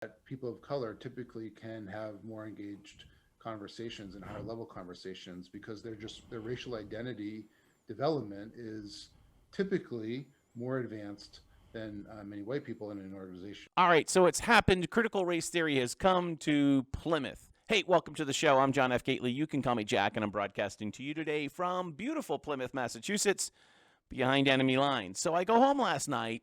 that people of color typically can have more engaged conversations and higher level conversations because their racial identity development is typically more advanced than many white people in an organization. All right, so it's happened. Critical race theory has come to Plymouth. Hey, welcome to the show. I'm John F. Gately. You can call me Jack, and I'm broadcasting to you today from beautiful Plymouth, Massachusetts, behind enemy lines. So I go home last night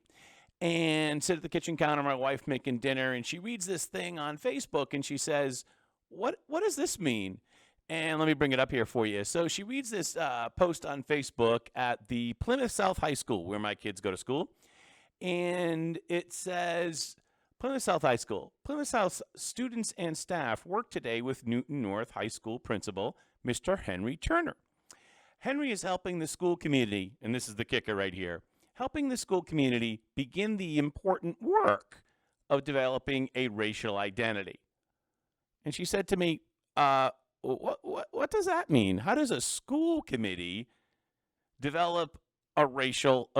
and sit at the kitchen counter, my wife making dinner, and she reads this thing on Facebook, and she says, "What does this mean?" And let me bring it up here for you. So she reads this post on Facebook at the Plymouth South High School, where my kids go to school, and it says, Plymouth South High School. Plymouth South students and staff work today with Newton North High School principal, Mr. Henry Turner. Henry is helping the school community, and this is the kicker right here, helping the school community begin the important work of developing a racial identity. And she said to me, what does that mean? How does a school committee develop a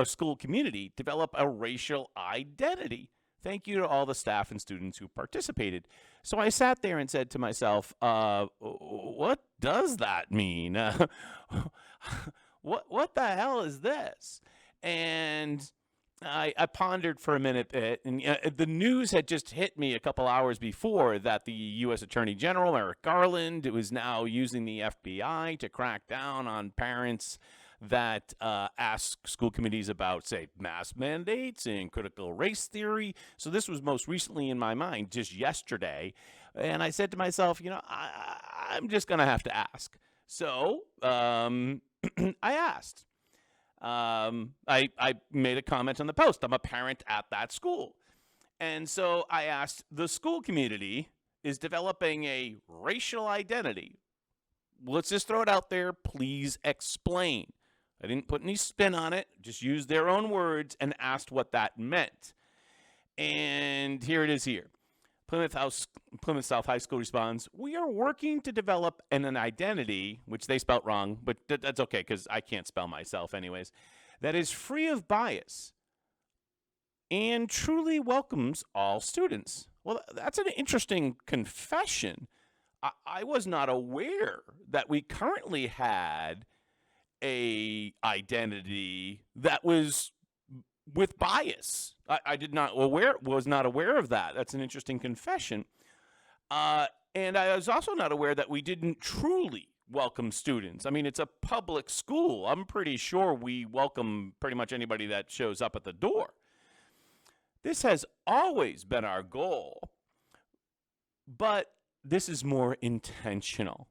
school community develop a racial identity? Thank you to all the staff and students who participated. So I sat there and said to myself, what does that mean? What the hell is this? And I pondered for a minute, and the news had just hit me a couple hours before that the U.S. Attorney General, Merrick Garland, was now using the FBI to crack down on parents that ask school committees about, say, mask mandates and critical race theory. So this was most recently in my mind just yesterday. And I said to myself, I'm just going to have to ask. So I asked. I made a comment on the post. I'm a parent at that school. And so I asked, the school community is developing a racial identity. Let's just throw it out there. Please explain. I didn't put any spin on it, just used their own words and asked what that meant. And here it is here. Plymouth South High School responds, we are working to develop an identity, which they spelt wrong, but that's okay because I can't spell myself anyways, that is free of bias and truly welcomes all students. Well, that's an interesting confession. I was not aware that we currently had a identity that was with bias. I was not aware of that. That's an interesting confession. And I was also not aware that we didn't truly welcome students. I mean, it's a public school. I'm pretty sure we welcome pretty much anybody that shows up at the door. This has always been our goal, but this is more intentional.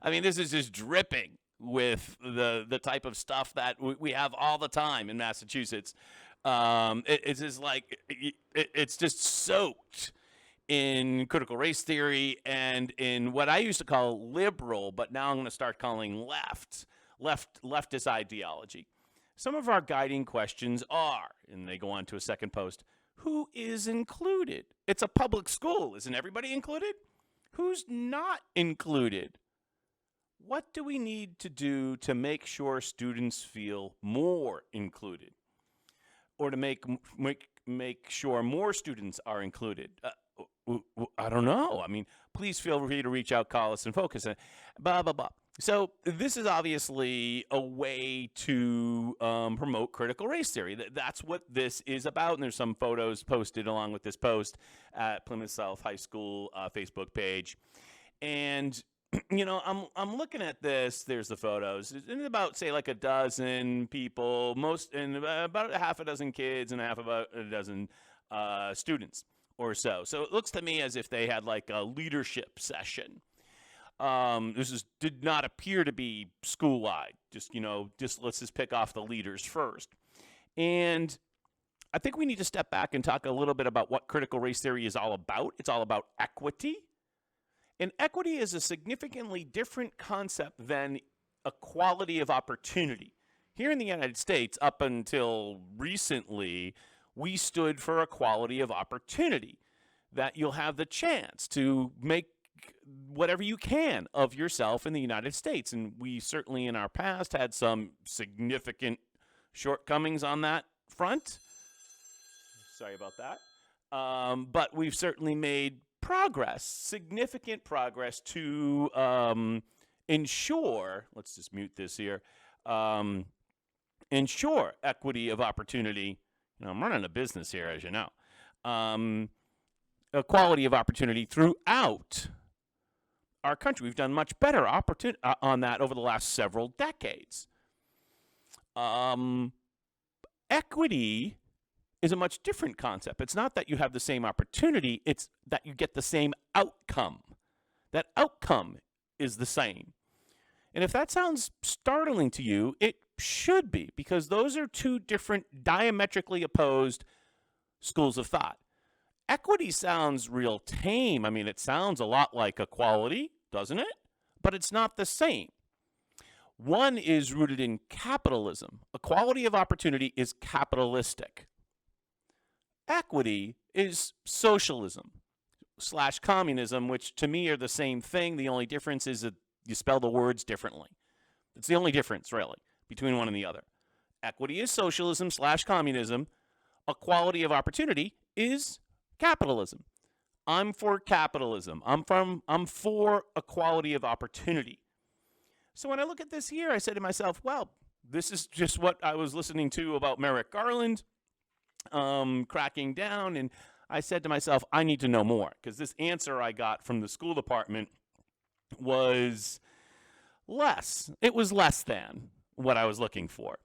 I mean, this is just dripping with the type of stuff that we have all the time in Massachusetts. It's just like it's just soaked in critical race theory and in what I used to call liberal, but now I'm going to start calling leftist ideology. Some of our guiding questions are, and they go on to a second post, who is included? It's a public school. Isn't everybody included? Who's not included? What do we need to do to make sure students feel more included, or to make sure more students are included? I don't know. I mean, please feel free to reach out, call us, and focus on blah, blah, blah. So this is obviously a way to promote critical race theory. That's what this is about. And there's some photos posted along with this post at Plymouth South High School Facebook page. And I'm looking at this. There's the photos. It's about, say, like a dozen people, and about a half a dozen kids and about a dozen students or so. So it looks to me as if they had like a leadership session. Did not appear to be school-wide. Just let's just pick off the leaders first. And I think we need to step back and talk a little bit about what critical race theory is all about. It's all about equity. And equity is a significantly different concept than equality of opportunity. Here in the United States, up until recently, we stood for equality of opportunity, that you'll have the chance to make whatever you can of yourself in the United States. And we certainly in our past had some significant shortcomings on that front. Sorry about that. But we've certainly made progress, significant progress to ensure, let's just mute this here, ensure equity of opportunity. I'm running a business here, as you know. Equality of opportunity throughout our country. We've done much better on that over the last several decades. Equity is a much different concept. It's not that you have the same opportunity, it's that you get the same outcome. That outcome is the same. And if that sounds startling to you, it should be, because those are two different diametrically opposed schools of thought. Equity sounds real tame. I mean, it sounds a lot like equality, doesn't it? But it's not the same. One is rooted in capitalism. Equality of opportunity is capitalistic. Equity is socialism / communism, which to me are the same thing. The only difference is that you spell the words differently. It's the only difference, really, between one and the other. Equity is socialism / communism. Equality of opportunity is capitalism. I'm for capitalism. I'm for equality of opportunity. So when I look at this here, I said to myself, well, this is just what I was listening to about Merrick Garland cracking down. And I said to myself, I need to know more, because this answer I got from the school department was less. It was less than what I was looking for.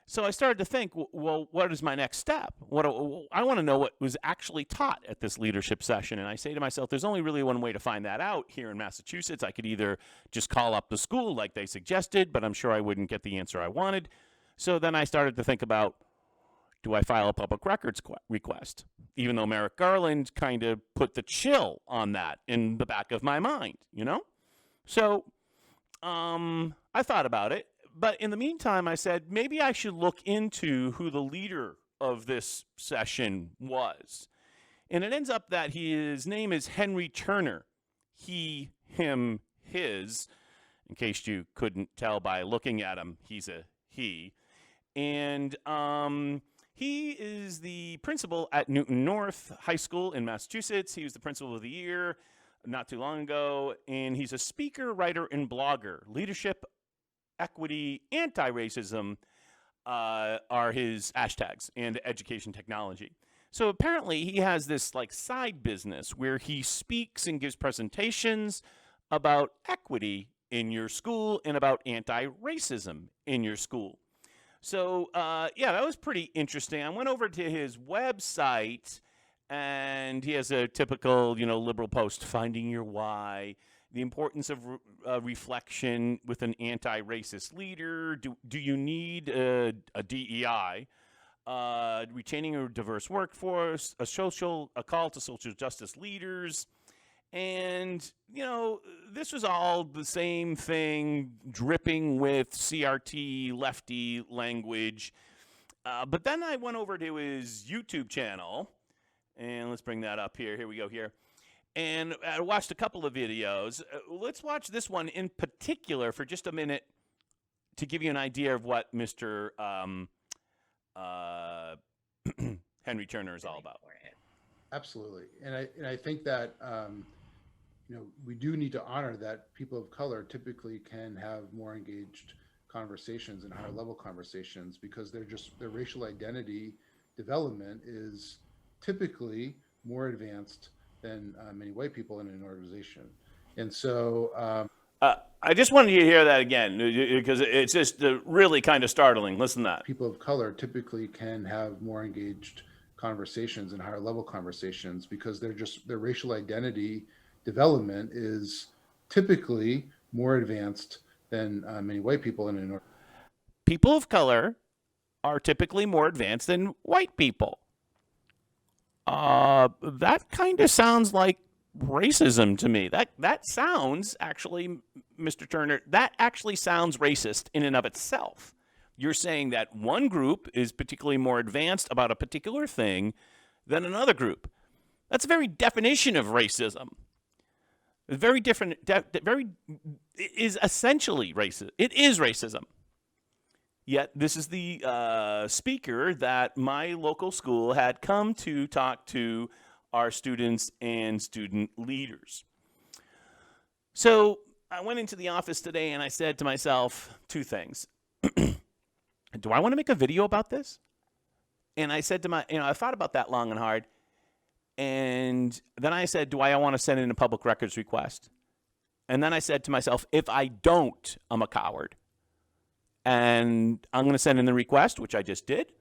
So I started to think, well, what is my next step? I want to know what was actually taught at this leadership session. And I say to myself, there's only really one way to find that out here in Massachusetts. I could either just call up the school like they suggested, but I'm sure I wouldn't get the answer I wanted. So then I started to think about, do I file a public records request? Even though Merrick Garland kind of put the chill on that in the back of my mind, So I thought about it. But in the meantime, I said, maybe I should look into who the leader of this session was. And it ends up that his name is Henry Turner. He, him, his. In case you couldn't tell by looking at him, he's a he. And he is the principal at Newton North High School in Massachusetts. He was the principal of the year not too long ago. And he's a speaker, writer, and blogger. Leadership, equity, anti-racism are his hashtags, and education technology. So apparently he has this side business where he speaks and gives presentations about equity in your school and about anti-racism in your school. So that was pretty interesting. I went over to his website, and he has a typical, liberal post, finding your why. The importance of reflection with an anti-racist leader. Do you need a DEI? Retaining a diverse workforce, a call to social justice leaders. And, this was all the same thing, dripping with CRT lefty language. But then I went over to his YouTube channel, and let's bring that up here. Here we go here. And I watched a couple of videos. Let's watch this one in particular for just a minute to give you an idea of what Mr. Henry Turner is all about. Absolutely. And I think that, we do need to honor that people of color typically can have more engaged conversations and higher level conversations, because their racial identity development is typically more advanced than many white people in an organization. And so I just wanted you to hear that again, because it's just really kind of startling. Listen to that. People of color typically can have more engaged conversations and higher level conversations, because their racial identity development is typically more advanced than many white people in an organization. People of color are typically more advanced than white people. That kind of sounds like racism to me. That sounds actually, Mr. Turner, that actually sounds racist in and of itself. You're saying that one group is particularly more advanced about a particular thing than another group. That's the very definition of racism. Very different, is essentially racist. It is racism. Yet this is the speaker that my local school had come to talk to our students and student leaders. So I went into the office today and I said to myself two things. Do I want to make a video about this? And I said to I thought about that long and hard. And then I said, do I want to send in a public records request? And then I said to myself, if I don't, I'm a coward. And I'm going to send in the request, which I just did.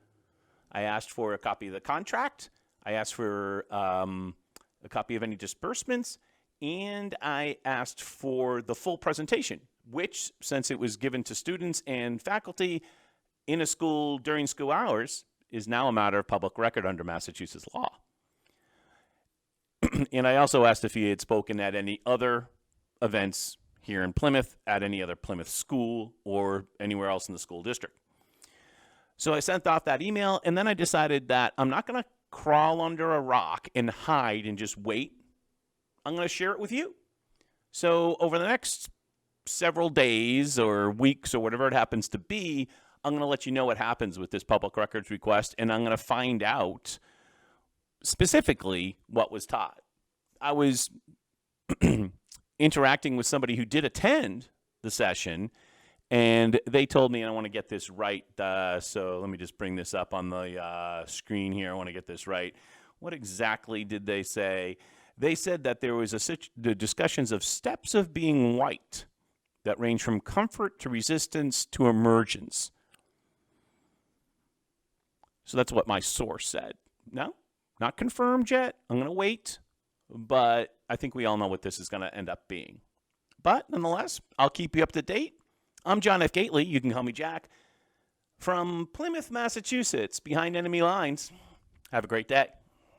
I asked for a copy of the contract. I asked for a copy of any disbursements. And I asked for the full presentation, which, since it was given to students and faculty in a school during school hours, is now a matter of public record under Massachusetts law. And I also asked if he had spoken at any other events here in Plymouth, at any other Plymouth school, or anywhere else in the school district. So I sent off that email, and then I decided that I'm not going to crawl under a rock and hide and just wait. I'm going to share it with you. So over the next several days or weeks or whatever it happens to be, I'm going to let you know what happens with this public records request, and I'm going to find out specifically what was taught. I was interacting with somebody who did attend the session, and they told me, and I want to get this right, so let me just bring this up on the screen here. I want to get this right. What exactly did they say? They said that there was the discussions of steps of being white that range from comfort to resistance to emergence. So that's what my source said. No, not confirmed yet. I'm going to wait, but I think we all know what this is going to end up being. But nonetheless, I'll keep you up to date. I'm John F. Gately. You can call me Jack. From Plymouth, Massachusetts, behind enemy lines. Have a great day.